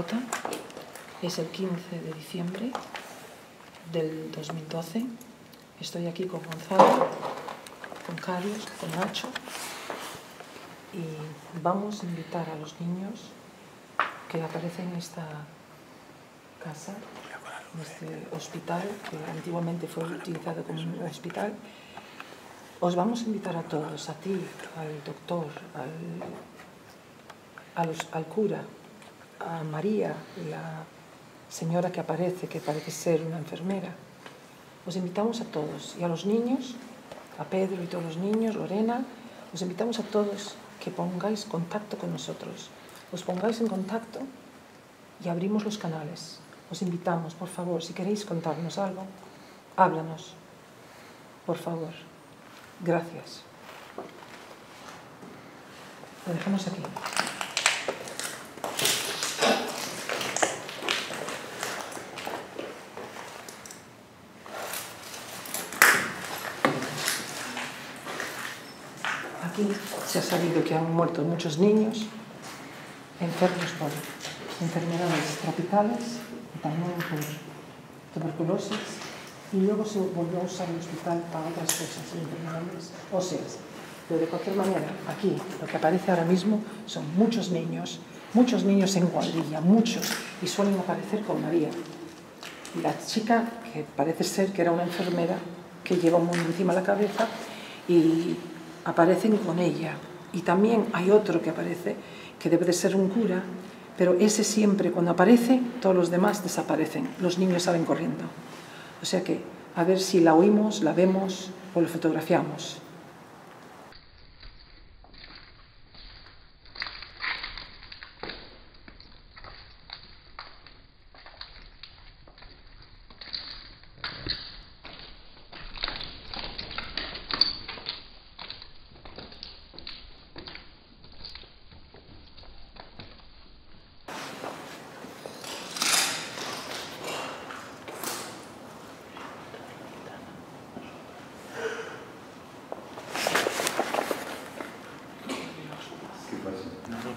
mascota. Es el 15 de diciembre del 2012. Estoy aquí con Gonzalo, con Carlos, con Nacho, y vamos a invitar a los niños que aparecen en esta casa, en este hospital, que antiguamente fue utilizado como un hospital. Os vamos a invitar a todos, a ti, al doctor, al cura, a María, la señora que aparece, que parece ser una enfermera. Os invitamos a todos, y a los niños, a Pedro y todos los niños, Lorena, os invitamos a todos que pongáis contacto con nosotros. Os pongáis en contacto y abrimos los canales. Os invitamos, por favor, si queréis contarnos algo, háblanos, por favor. Gracias. Lo dejamos aquí. Aquí se ha sabido que han muerto muchos niños enfermos por enfermedades tropicales y también por tuberculosis, y luego se volvió a usar el hospital para otras cosas, enfermedades óseas. Pero de cualquier manera, aquí lo que aparece ahora mismo son muchos niños en cuadrilla, muchos, y suelen aparecer con María. Y la chica, que parece ser que era una enfermera, que lleva un mundo encima de la cabeza, y aparecen con ella. Y también hay otro que aparece, que debe de ser un cura, pero ese siempre, cuando aparece, todos los demás desaparecen. Los niños salen corriendo. O sea que, a ver si la oímos, la vemos o la fotografiamos.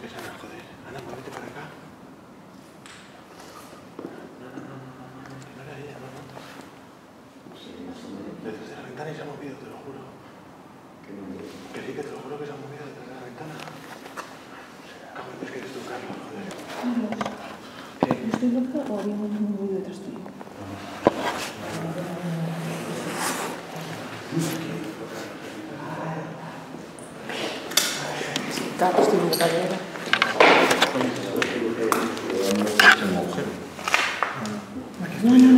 Que se van a joder. Anda, muévete para acá. Que no era ella, no montes. Detrás de la ventana y se ha movido, te lo juro. Que sí, que te lo juro que se ha movido detrás de la ventana. Cabrón, es que eres tú, Carlos, joder. ¿Qué? ¿Estoy loca o había un ruido detrás tuyo? Sí, claro, estoy en la cadera. No.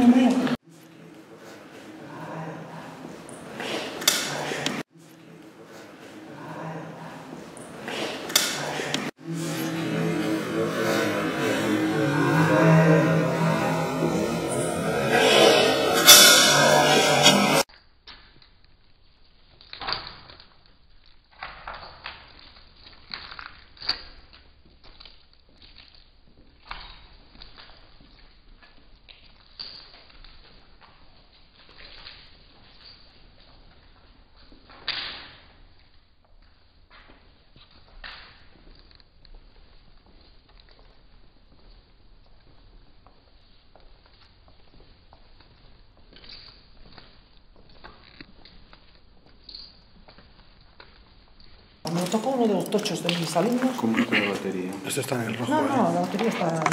Me tocó uno de los tochos de mis alumnos. ¿Cómo está la batería? Esto está en el rojo, No, la batería está...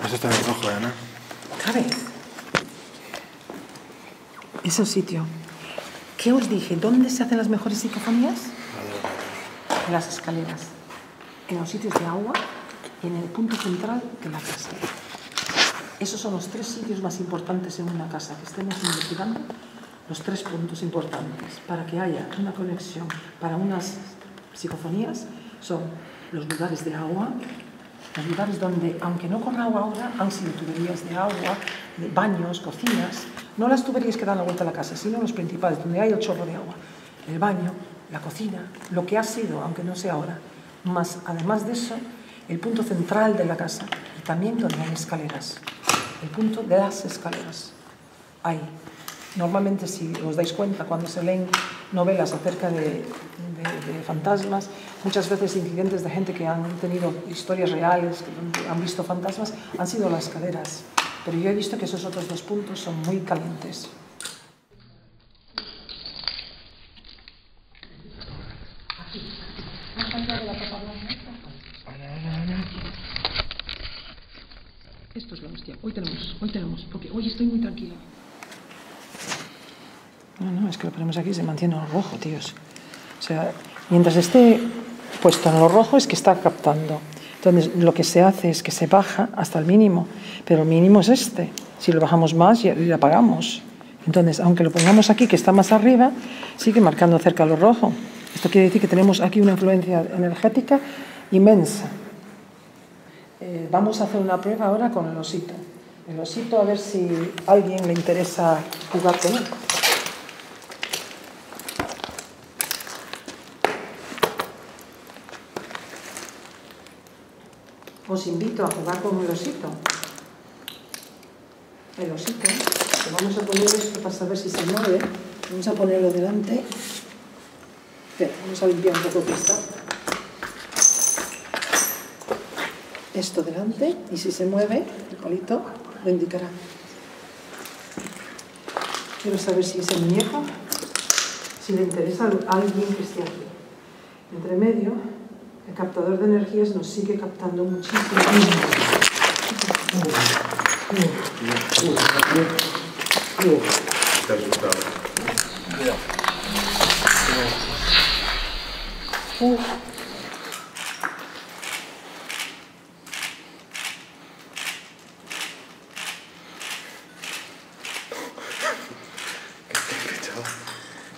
Esto está en el rojo, Ana. ¿Sabes? Es el sitio. ¿Qué os dije? ¿Dónde se hacen las mejores psicofonías? En las escaleras, en los sitios de agua y en el punto central de la casa. Esos son los 3 sitios más importantes en una casa que estemos investigando. Los 3 puntos importantes para que haya una conexión para unas psicofonías son los lugares de agua, los lugares donde, aunque no corra agua ahora, han sido tuberías de agua, de baños, cocinas, no las tuberías que dan la vuelta a la casa, sino los principales, donde hay el chorro de agua, el baño, la cocina, lo que ha sido, aunque no sea ahora, más además de eso, el punto central de la casa y también donde hay escaleras, el punto de las escaleras, ahí. Normalmente, si os dais cuenta, cuando se leen novelas acerca de fantasmas, muchas veces incidentes de gente que han tenido historias reales, que han visto fantasmas, han sido las caderas. Pero yo he visto que esos otros dos puntos son muy calientes. Esto es la hostia. Hoy tenemos, porque hoy estoy muy tranquila. No, es que lo ponemos aquí, se mantiene en rojo, tíos. O sea, mientras esté puesto en lo rojo es que está captando. Entonces, lo que se hace es que se baja hasta el mínimo, pero el mínimo es este. Si lo bajamos más, ya lo apagamos. Entonces, aunque lo pongamos aquí, que está más arriba, sigue marcando cerca lo rojo. Esto quiere decir que tenemos aquí una influencia energética inmensa. Vamos a hacer una prueba ahora con el osito. El osito, a ver si a alguien le interesa jugar con él. Os invito a jugar con el osito. El osito. Le vamos a poner esto para saber si se mueve. Vamos a ponerlo delante. Espera, vamos a limpiar un poco el cristal. Esto delante, y si se mueve, el palito lo indicará. Quiero saber si es el muñeco, si le interesa a alguien que esté aquí. Entre medio, el captador de energías nos sigue captando muchísimo. ¿Te has gustado?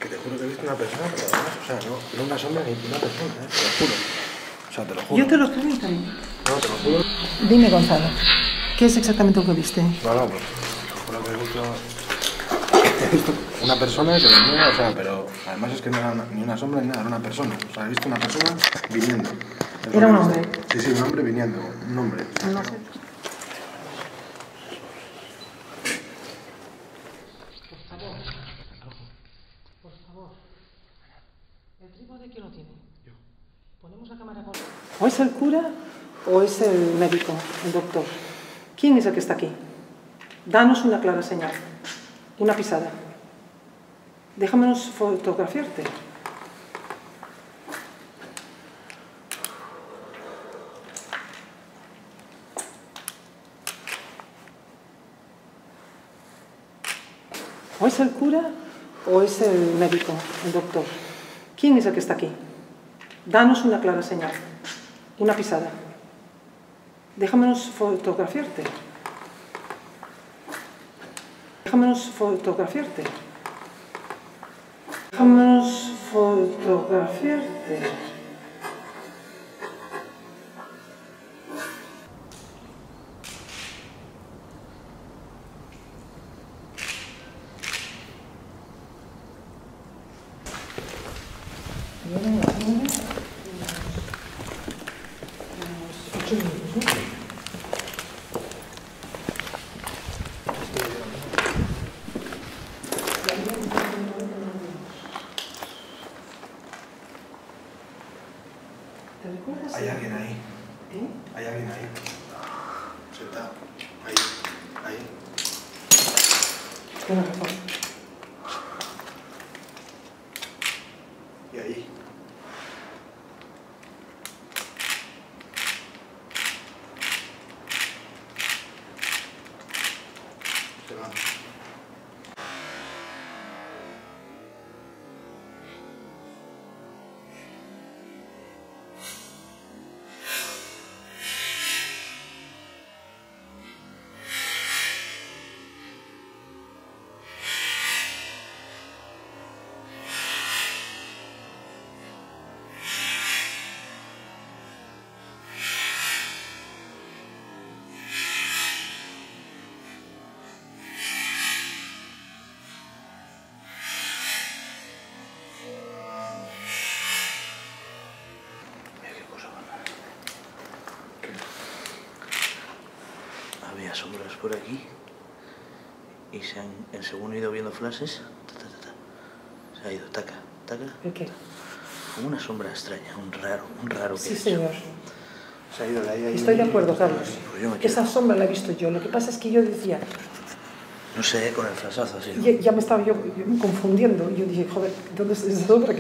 Que te juro que he visto una persona, pero además, o sea, no una sombra ni una persona, te lo juro. O sea, te lo juro. Yo te lo estoy también. No, te lo juro. Dime, Gonzalo, ¿qué es exactamente lo que viste? No, pues, te lo juro que he visto una persona que venía, o sea, pero además es que no era ni una sombra ni nada, era una persona. O sea, he visto una persona viniendo. ¿Era un hombre? Sí, un hombre viniendo, un hombre. No sé. Por favor. ¿El trípode quién lo tiene? Yo. Ponemos la cámara con... ¿O es el cura o es el médico, el doctor? ¿Quién es el que está aquí? Danos una clara señal. Una pisada. Déjamenos fotografiarte. ¿O es el cura o es el médico, el doctor? ¿Quién es el que está aquí? Danos una clara señal. Una pisada. Déjamenos fotografiarte. Déjamenos fotografiarte. Déjamenos fotografiarte. ¿Te recuerdas? Hay alguien ahí. ¿Eh? Hay alguien ahí. Sentado. Ahí. Tienes razón. Y ahí. Se va. Había sombras por aquí y según he ido viendo flashes, se ha ido, taca. ¿El qué? Como una sombra extraña, un raro que Sí, es. señor. Se ha ido de ahí. Estoy de acuerdo, Carlos. Pues yo me quedo. Esa sombra la he visto yo. Lo que pasa es que yo decía, No sé, con el flashazo así. ya me estaba yo confundiendo. Yo dije, joder, ¿dónde está esa sombra?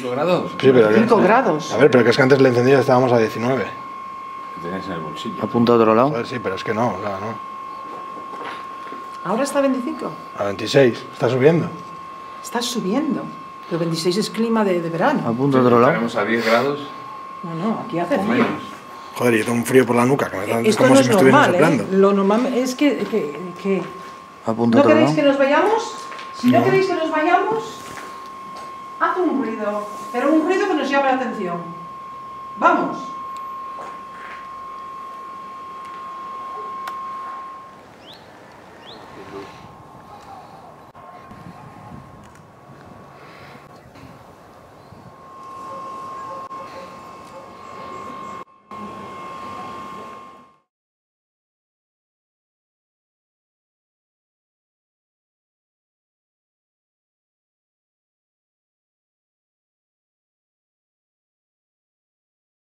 ¿5 grados? Sí, pero 5 grados. A ver, pero que es que antes la encendida estábamos a 19. Que tenías en el bolsillo. Apunta a otro lado. Joder, sí, pero es que no, o sea, no. Ahora está 25. A 26, está subiendo. Está subiendo. Pero 26 es clima de verano. Apunta a otro lado. Estaremos a 10 grados No, aquí hace o frío. menos. Joder, y yo tengo un frío por la nuca, que me está, Esto como no si es me estuvieran normal, soplando. Lo normal es que Apunta a ¿no otro queréis lado. que nos vayamos? Si no queréis que nos vayamos, haz un ruido. Pero un ruido que nos llame la atención. Vamos.